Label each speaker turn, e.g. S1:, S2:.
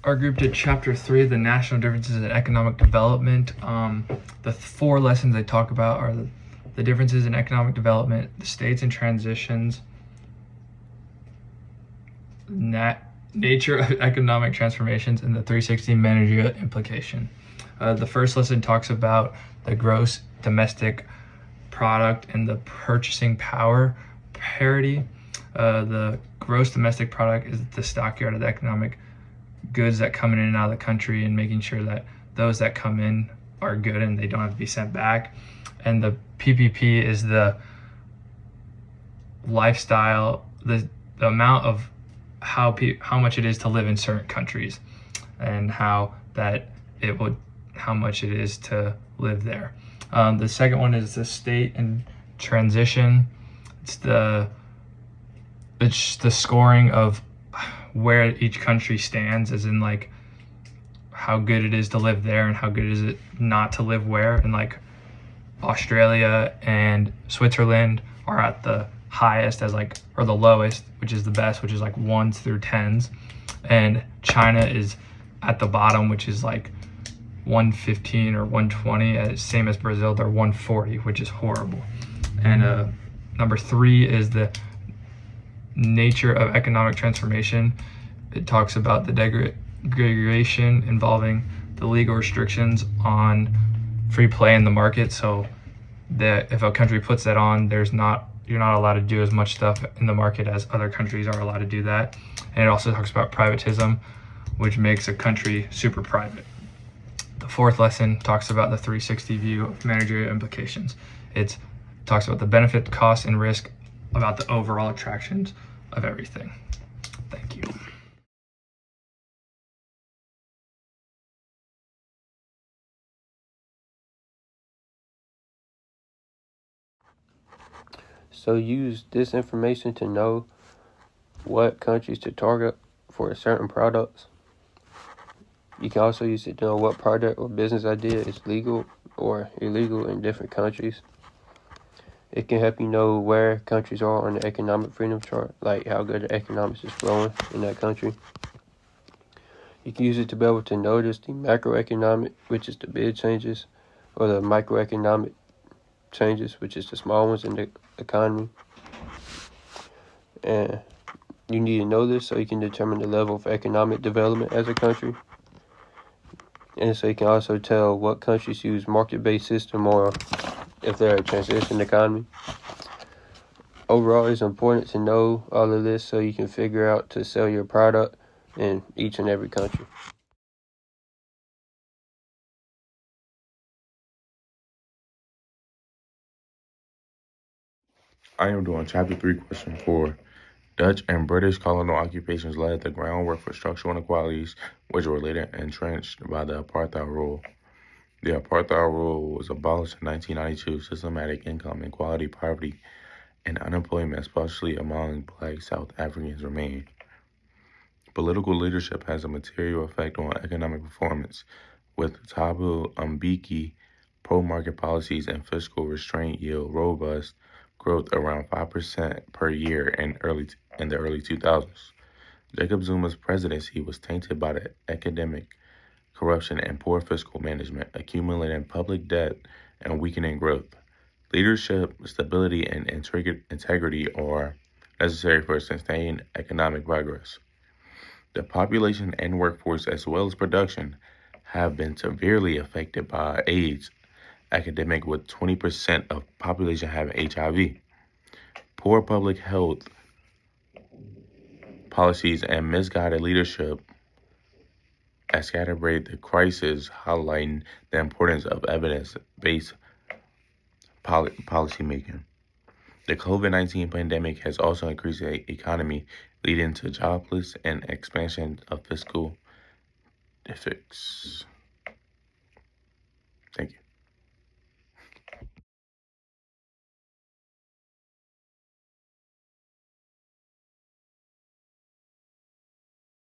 S1: Our group did chapter 3, the national differences in economic development. The 4 lessons they talk about are the differences in economic development, the states and transitions, nature of economic transformations, and the 360 managerial implication. The first lesson talks about the gross domestic product and the purchasing power parity. The gross domestic product is the stockyard of the economic goods that come in and out of the country, and making sure that those that come in are good and they don't have to be sent back. And the PPP is the lifestyle, the amount of how much it is to live in certain countries, and how much it is to live there. The second one is the state and transition. It's the scoring of where each country stands, as in like how good it is to live there and how good is it not to live where. And like Australia and Switzerland are at the highest as like, or the lowest, which is the best, which is like 1s through 10s. And China is at the bottom, which is like 115 or 120, same as Brazil, they're 140, which is horrible. And number 3 is the nature of economic transformation. It talks about the degradation involving the legal restrictions on free play in the market, so that if a country puts that on, you're not allowed to do as much stuff in the market as other countries are allowed to do that. And it also talks about privatism, which makes a country super private. The 4th lesson talks about the 360 view of managerial implications. It talks about the benefit, cost, and risk, about the overall attractions of everything. Thank you.
S2: So use this information to know what countries to target for certain products. You can also use it to know what product or business idea is legal or illegal in different countries. It can help you know where countries are on the economic freedom chart, like how good the economics is growing in that country. You can use it to be able to notice the macroeconomic, which is the big changes, or the microeconomic changes, which is the small ones in the economy. And you need to know this so you can determine the level of economic development as a country. And so you can also tell what countries use market-based system or if they're a transition economy. Overall, it's important to know all of this so you can figure out to sell your product in each and every country.
S3: I am doing chapter 3, question 4. Dutch and British colonial occupations laid the groundwork for structural inequalities, which were later entrenched by the apartheid rule. The apartheid rule was abolished in 1992. Systematic income inequality, poverty, and unemployment, especially among Black South Africans, remain. Political leadership has a material effect on economic performance, with Thabo Mbeki pro-market policies and fiscal restraint yield robust growth around 5% per year in the early 2000s. Jacob Zuma's presidency was tainted by the academic corruption and poor fiscal management, accumulating public debt and weakening growth. Leadership, stability, and integrity are necessary for sustained economic progress. The population and workforce, as well as production, have been severely affected by AIDS epidemic, with 20% of population having HIV. Poor public health policies and misguided leadership exacerbate the crisis, highlighting the importance of evidence-based policymaking. The COVID-19 pandemic has also increased the economy, leading to joblessness and expansion of fiscal deficits. Thank you.